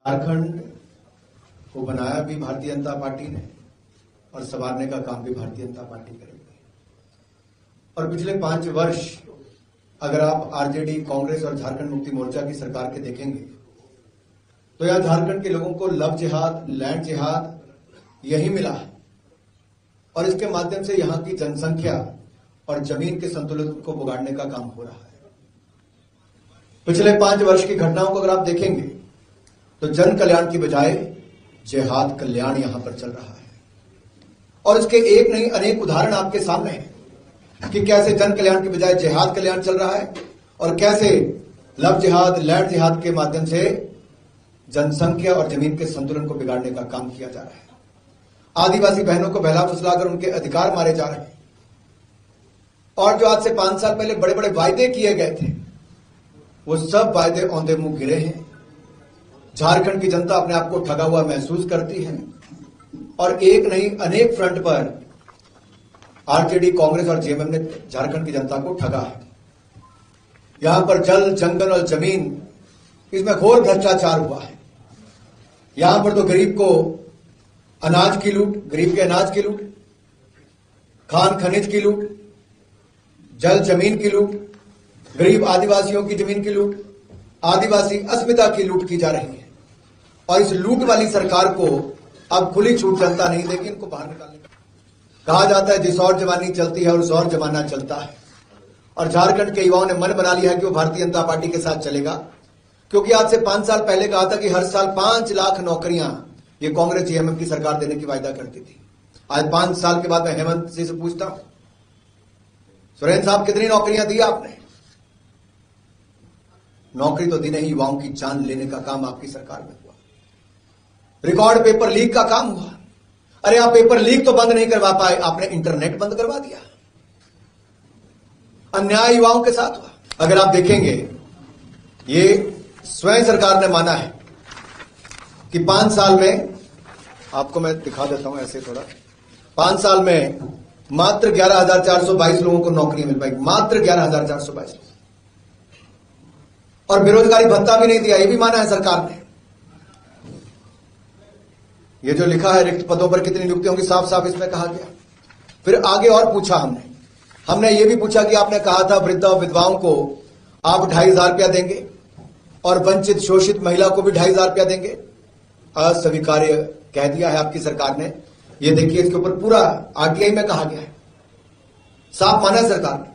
झारखंड को बनाया भी भारतीय जनता पार्टी ने और संवारने का काम भी भारतीय जनता पार्टी करेगी। और पिछले 5 वर्ष अगर आप आरजेडी, कांग्रेस और झारखंड मुक्ति मोर्चा की सरकार के देखेंगे तो यहां झारखंड के लोगों को लव जिहाद, लैंड जिहाद यही मिला है और इसके माध्यम से यहां की जनसंख्या और जमीन के संतुलन को बिगाड़ने का काम हो रहा है। पिछले 5 वर्ष की घटनाओं को अगर आप देखेंगे तो जन कल्याण की बजाय जिहाद कल्याण यहां पर चल रहा है और इसके एक नहीं अनेक उदाहरण आपके सामने हैं कि कैसे जन कल्याण की बजाय जिहाद कल्याण चल रहा है और कैसे लव जिहाद, लैंड जिहाद के माध्यम से जनसंख्या और जमीन के संतुलन को बिगाड़ने का काम किया जा रहा है। आदिवासी बहनों को बहला फुसलाकर उनके अधिकार मारे जा रहे हैं और जो आज से 5 साल पहले बड़े बड़े वायदे किए गए थे वो सब वायदे औंधे मुंह गिरे हैं। झारखंड की जनता अपने आप को ठगा हुआ महसूस करती है और एक नहीं अनेक फ्रंट पर आरजेडी, कांग्रेस और जेएमएम ने झारखंड की जनता को ठगा है। यहां पर जल, जंगल और जमीन, इसमें घोर भ्रष्टाचार हुआ है। यहां पर तो गरीब को अनाज की लूट, गरीब के अनाज की लूट, खान खनिज की लूट, जल जमीन की लूट, गरीब आदिवासियों की जमीन की लूट, आदिवासी अस्मिता की लूट की जा रही है और इस लूट वाली सरकार को अब खुली छूट जनता नहीं देगी, इनको बाहर निकालने का कहा जाता है। जिस और जवानी चलती है उस और जमाना चलता है और झारखंड के युवाओं ने मन बना लिया है कि वो भारतीय जनता पार्टी के साथ चलेगा, क्योंकि आज से 5 साल पहले कहा था कि हर साल 5 लाख नौकरियां ये कांग्रेस जेएमएम की सरकार देने की वायदा करती थी। आज 5 साल के बाद मैं हेमंत जी से पूछता हूं, सुरेंद्र साहब कितनी नौकरियां दी आपने? नौकरी तो दी नहीं, युवाओं की जान लेने का काम आपकी सरकार में हुआ। रिकॉर्ड पेपर लीक का काम हुआ। अरे आप पेपर लीक तो बंद नहीं करवा पाए, आपने इंटरनेट बंद करवा दिया। अन्याय युवाओं के साथ हुआ। अगर आप देखेंगे ये स्वयं सरकार ने माना है कि 5 साल में, आपको मैं दिखा देता हूं ऐसे थोड़ा, 5 साल में मात्र 11,422 लोगों को नौकरी मिल पाई, मात्र 11,422। और बेरोजगारी भत्ता भी नहीं दिया, ये भी माना है सरकार ने। ये जो लिखा है रिक्त पदों पर कितनी नियुक्ति होंगी, साफ साफ इसमें कहा गया। फिर आगे और पूछा हमने ये भी पूछा कि आपने कहा था वृद्धा और विधवाओं को आप 2,500 रुपया देंगे और वंचित शोषित महिला को भी 2,500 रुपया देंगे। अस्वीकार्य कह दिया है आपकी सरकार ने। ये देखिए इसके ऊपर पूरा आरटीआई में कहा गया है, साफ माना है सरकार ने।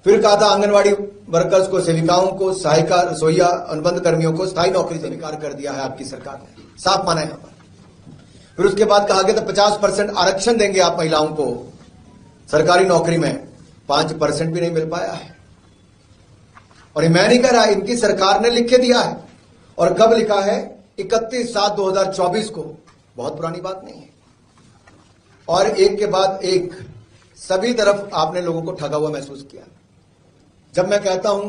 फिर कहा था आंगनवाड़ी वर्कर्स को, सेविकाओं को, सहायिका, रसोईया, अनुबंध कर्मियों को स्थायी नौकरी से स्वीकार कर दिया है आपकी सरकार ने, साफ माना है यहां पर। फिर उसके बाद कहा गया था 50% आरक्षण देंगे आप महिलाओं को सरकारी नौकरी में, 5% भी नहीं मिल पाया है। और ये मैं नहीं कह रहा, इनकी सरकार ने लिख के दिया है। और कब लिखा है? 31/7/2024 को, बहुत पुरानी बात नहीं है। और एक के बाद एक सभी तरफ आपने लोगों को ठगा हुआ महसूस किया। जब मैं कहता हूं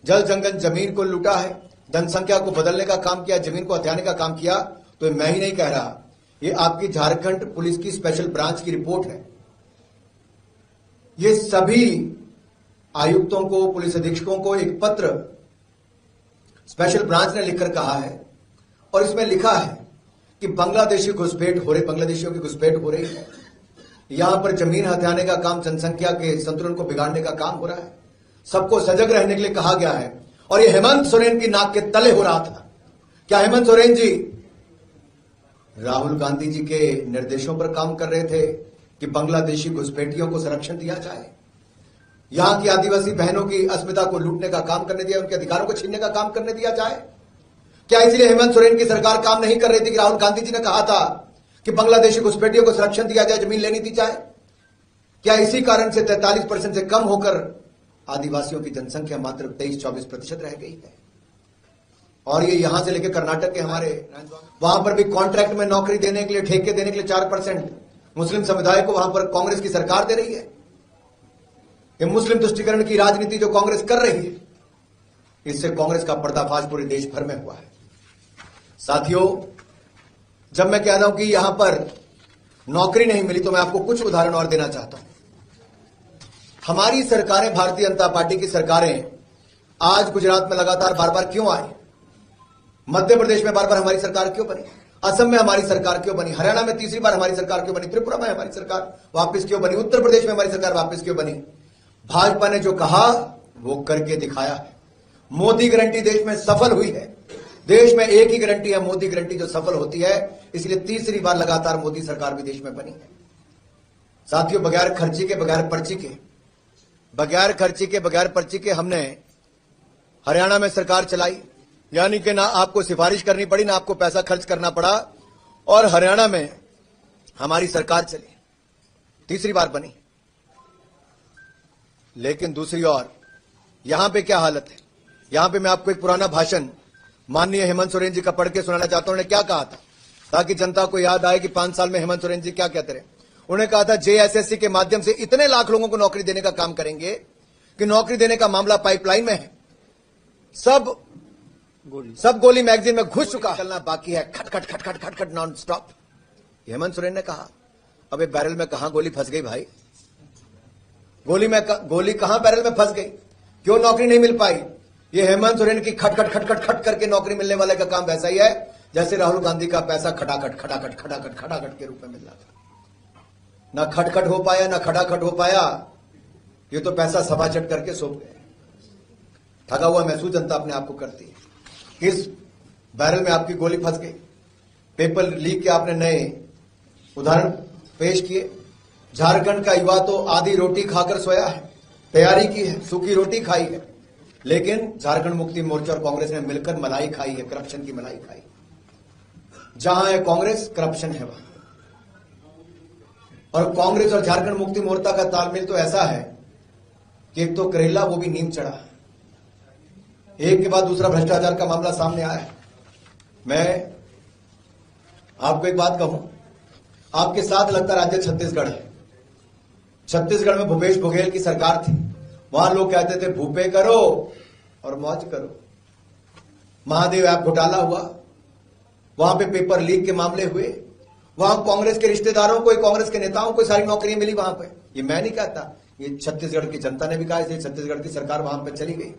जल जंगल जमीन को लूटा है, जनसंख्या को बदलने का काम किया, जमीन को हथियाने का काम किया, तो मैं ही नहीं कह रहा, ये आपकी झारखंड पुलिस की स्पेशल ब्रांच की रिपोर्ट है। ये सभी आयुक्तों को, पुलिस अधीक्षकों को एक पत्र स्पेशल ब्रांच ने लिखकर कहा है और इसमें लिखा है कि बांग्लादेशियों की घुसपैठ हो रही है। यहां पर जमीन हथियाने का काम, जनसंख्या के संतुलन को बिगाड़ने का काम हो रहा है। सबको सजग रहने के लिए कहा गया है और यह हेमंत सोरेन की नाक के तले हो रहा था। क्या हेमंत सोरेन जी राहुल गांधी जी के निर्देशों पर काम कर रहे थे कि बांग्लादेशी घुसपैठियों को संरक्षण दिया जाए, यहां की आदिवासी बहनों की अस्मिता को लूटने का काम करने दिया, उनके अधिकारों को छीनने का काम करने दिया जाए? क्या इसलिए हेमंत सोरेन की सरकार काम नहीं कर रही थी कि राहुल गांधी जी ने कहा था कि बांग्लादेशी घुसपैठियों को संरक्षण दिया जाए, जमीन लेनी दी जाए? क्या इसी कारण से 43% से कम होकर आदिवासियों की जनसंख्या मात्र 23-24% रह गई है? और ये यहां से लेकर कर्नाटक के हमारे वहां पर भी कॉन्ट्रैक्ट में नौकरी देने के लिए, ठेके देने के लिए 4% मुस्लिम समुदाय को वहां पर कांग्रेस की सरकार दे रही है। ये मुस्लिम तुष्टीकरण की राजनीति जो कांग्रेस कर रही है, इससे कांग्रेस का पर्दाफाश पूरे देश भर में हुआ है। साथियों, जब मैं कहता हूं कि यहां पर नौकरी नहीं मिली तो मैं आपको कुछ उदाहरण और देना चाहता हूं। हमारी सरकारें, भारतीय जनता पार्टी की सरकारें आज गुजरात में लगातार बार बार क्यों आई? मध्य प्रदेश में बार बार हमारी सरकार क्यों बनी, असम में हमारी सरकार क्यों बनी, हरियाणा में तीसरी बार हमारी सरकार क्यों बनी, त्रिपुरा में हमारी सरकार वापस क्यों बनी, उत्तर प्रदेश में हमारी सरकार वापस क्यों बनी? भाजपा ने जो कहा वो करके दिखाया है। मोदी गारंटी देश में सफल हुई है। देश में एक ही गारंटी है, मोदी गारंटी, जो सफल होती है। इसलिए तीसरी बार लगातार मोदी सरकार भी देश में बनी है। साथियों, बगैर खर्ची के, बगैर पर्ची के हमने हरियाणा में सरकार चलाई, यानी कि ना आपको सिफारिश करनी पड़ी, ना आपको पैसा खर्च करना पड़ा, और हरियाणा में हमारी सरकार चली, तीसरी बार बनी। लेकिन दूसरी ओर यहां पे क्या हालत है? यहां पे मैं आपको एक पुराना भाषण माननीय हेमंत सोरेन जी का पढ़ के सुनाना चाहता हूं। उन्होंने क्या कहा था, ताकि जनता को याद आए कि 5 साल में हेमंत सोरेन जी क्या कहते रहे। उन्होंने कहा था, जेएसएससी के माध्यम से इतने लाख लोगों को नौकरी देने का काम करेंगे कि नौकरी देने का मामला पाइपलाइन में है, सब गोली मैगजीन में घुस चुका, चलना बाकी है, खट खट खट खट खट खट नॉन स्टॉप। हेमंत सोरेन ने कहा। अबे बैरल में कहां गोली फंस गई भाई? गोली कहां बैरल में फंस गई? क्यों नौकरी नहीं मिल पाई? ये हेमंत सोरेन की खट खट खट खट खट करके नौकरी मिलने वाले का काम वैसा ही है जैसे राहुल गांधी का पैसा खटाखट खटाखट खटाखट खटाखट के रूप में मिल रहा था। ना खटखट हो पाया, ना खटाखट हो पाया। ये तो पैसा सभाचट करके सौंप गए। ठगा हुआ महसूस जनता अपने आप को करती है। किस बैरल में आपकी गोली फंस गई? पेपर लीक के आपने नए उदाहरण पेश किए। झारखंड का युवा तो आधी रोटी खाकर सोया है, तैयारी की है, सूखी रोटी खाई है, लेकिन झारखंड मुक्ति मोर्चा और कांग्रेस ने मिलकर मलाई खाई है, करप्शन की मलाई खाई। जहां है कांग्रेस, करप्शन है वहां। और कांग्रेस और झारखंड मुक्ति मोर्चा का तालमेल तो ऐसा है कि एक तो करेला, वो भी नीम चढ़ा, एक के बाद दूसरा भ्रष्टाचार का मामला सामने आया है। मैं आपको एक बात कहूं, आपके साथ लगता राज्य छत्तीसगढ़ है। छत्तीसगढ़ में भूपेश बघेल की सरकार थी। वहां लोग कहते थे भूपे करो और मौज करो। महादेव ऐप घोटाला हुआ, वहां पे पेपर लीक के मामले हुए, वहां कांग्रेस के रिश्तेदारों को, कांग्रेस के नेताओं को सारी नौकरियां मिली वहां पे। ये मैं नहीं कहता, ये छत्तीसगढ़ की जनता ने भी कहा, इसलिए छत्तीसगढ़ की सरकार वहां पे चली गई।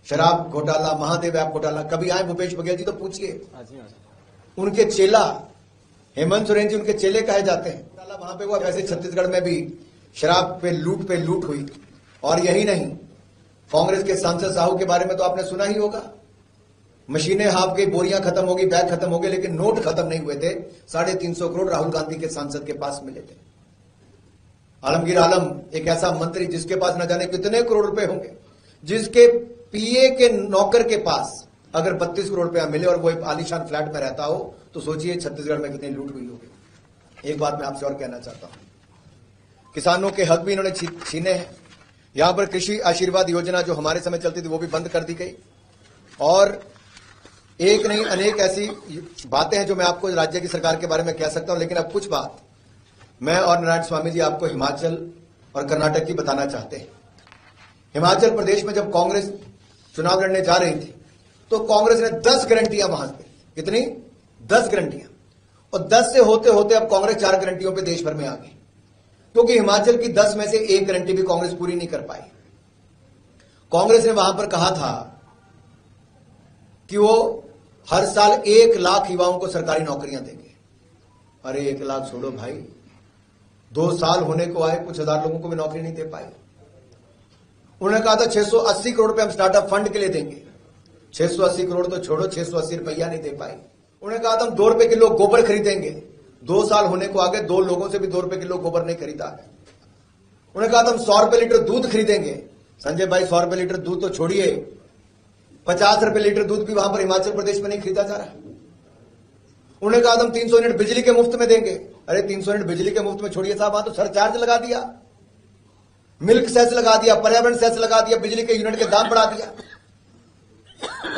शराब घोटाला, महादेव ऐप घोटाला, कभी आए भूपेश बघेल जी तो पूछिए। उनके चेला हेमंत सोरेन जी उनके चेले कहे जाते हैं। वहां पे हुआ, वैसे छत्तीसगढ़ में भी शराब पे लूट हुई। और यही नहीं, कांग्रेस के सांसद साहू के बारे में तो आपने सुना ही होगा। मशीनें हाफ गई, बोरियां खत्म हो गई, बैग खत्म हो गए, लेकिन नोट खत्म नहीं हुए थे। 350 करोड़ राहुल गांधी के सांसद के पास मिले थे। आलमगीर आलम एक ऐसा मंत्री जिसके पास न जाने कितने करोड़ रुपए होंगे, जिसके पीए के नौकर के पास अगर 32 करोड़ रुपया मिले और वो एक आलीशान फ्लैट में रहता हो, तो सोचिए छत्तीसगढ़ में कितनी लूट हुई होगी। एक बात मैं आपसे और कहना चाहता हूं, किसानों के हक भी इन्होंने छीने हैं। यहां पर कृषि आशीर्वाद योजना जो हमारे समय चलती थी वो भी बंद कर दी गई। और एक नहीं अनेक ऐसी बातें हैं जो मैं आपको राज्य की सरकार के बारे में कह सकता हूं। लेकिन अब कुछ बात मैं और नारायण स्वामी जी आपको हिमाचल और कर्नाटक की बताना चाहते हैं। हिमाचल प्रदेश में जब कांग्रेस चुनाव लड़ने जा रही थी तो कांग्रेस ने 10 गारंटियां वहां पे, कितनी? 10 गारंटियां। और 10 से होते होते अब कांग्रेस 4 गारंटियों पे देश भर में आ गई, क्योंकि हिमाचल की 10 में से एक गारंटी भी कांग्रेस पूरी नहीं कर पाई। कांग्रेस ने वहां पर कहा था कि वो हर साल 1 लाख युवाओं को सरकारी नौकरियां देंगे। अरे 1 लाख छोड़ो भाई, 2 साल होने को आए, कुछ हजार लोगों को भी नौकरी नहीं दे पाई। उन्होंने कहा था 680 करोड़ रुपए हम स्टार्टअप फंड के लिए देंगे। 680 करोड़ तो छोड़ो, 680 रुपया नहीं दे पाई। उन्होंने कहा था हम 2 रुपए किलो गोबर खरीदेंगे। 2 साल होने को आगे 2 लोगों से भी 2 रुपए किलो गोबर नहीं खरीदा है। उन्होंने कहा था हम 100 रुपए लीटर दूध खरीदेंगे। संजय भाई 100 रुपए लीटर दूध तो छोड़िए, 50 रुपए लीटर दूध भी वहां पर हिमाचल प्रदेश में नहीं खरीदा जा रहा। उन्होंने कहा था हम 300 यूनिट बिजली के मुफ्त में देंगे। अरे 300 यूनिट बिजली के मुफ्त में छोड़िए साहब, वहां तो सरचार्ज लगा दिया, मिल्क सेस लगा दिया, पर्यावरण सेस लगा दिया, बिजली के यूनिट के दाम बढ़ा दिया।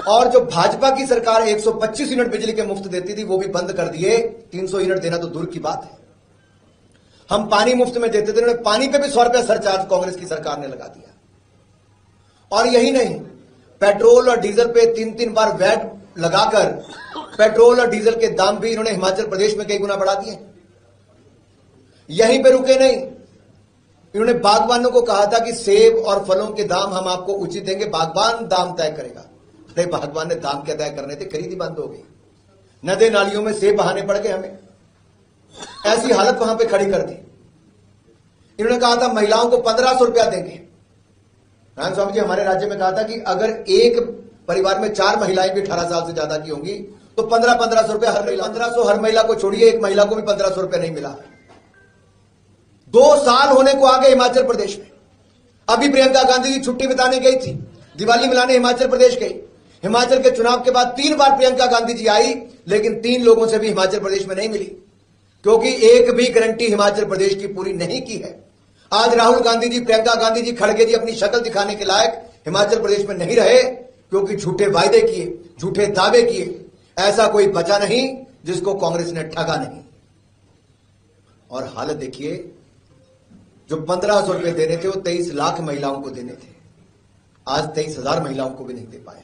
और जो भाजपा की सरकार 125 यूनिट बिजली के मुफ्त देती थी वो भी बंद कर दिए। 300 यूनिट देना तो दूर की बात है। हम पानी मुफ्त में देते थे, उन्होंने पानी पे भी 100 रुपया सरचार्ज कांग्रेस की सरकार ने लगा दिया। और यही नहीं, पेट्रोल और डीजल पे 3-3 बार वैट लगाकर पेट्रोल और डीजल के दाम भी इन्होंने हिमाचल प्रदेश में कई गुना बढ़ा दिए। यहीं पे रुके नहीं, इन्होंने बागवानों को कहा था कि सेब और फलों के दाम हम आपको उचित देंगे, बागवान दाम तय करेगा। अरे भगवान ने दाम के अदा करने थे, खरीदी बंद हो गई। नदी नालियों में सेब बहाने पड़ गए हमें, ऐसी हालत वहां पे खड़ी कर दी। इन्होंने कहा था महिलाओं को 1500 रुपया देंगे। नारायण स्वामी जी हमारे राज्य में कहा था कि अगर एक परिवार में 4 महिलाएं भी 18 साल से ज्यादा की होंगी तो 1500 रुपया हर महिला। 1500 हर महिला को छोड़िए, एक महिला को भी 1500 रुपया नहीं मिला। 2 साल होने को आ गए हिमाचल प्रदेश में। अभी प्रियंका गांधी जी छुट्टी बिताने गई थी, दिवाली मनाने हिमाचल प्रदेश गई। हिमाचल के चुनाव के बाद 3 बार प्रियंका गांधी जी आई, लेकिन 3 लोगों से भी हिमाचल प्रदेश में नहीं मिली, क्योंकि एक भी गारंटी हिमाचल प्रदेश की पूरी नहीं की है। आज राहुल गांधी जी, प्रियंका गांधी जी, खड़गे जी अपनी शक्ल दिखाने के लायक हिमाचल प्रदेश में नहीं रहे, क्योंकि झूठे वायदे किए, झूठे दावे किए। ऐसा कोई बचा नहीं जिसको कांग्रेस ने ठगा नहीं। और हालत देखिए, जो 1500 रुपए देने थे वो 23 लाख महिलाओं को देने थे, आज 23,000 महिलाओं को भी नहीं दे पाए।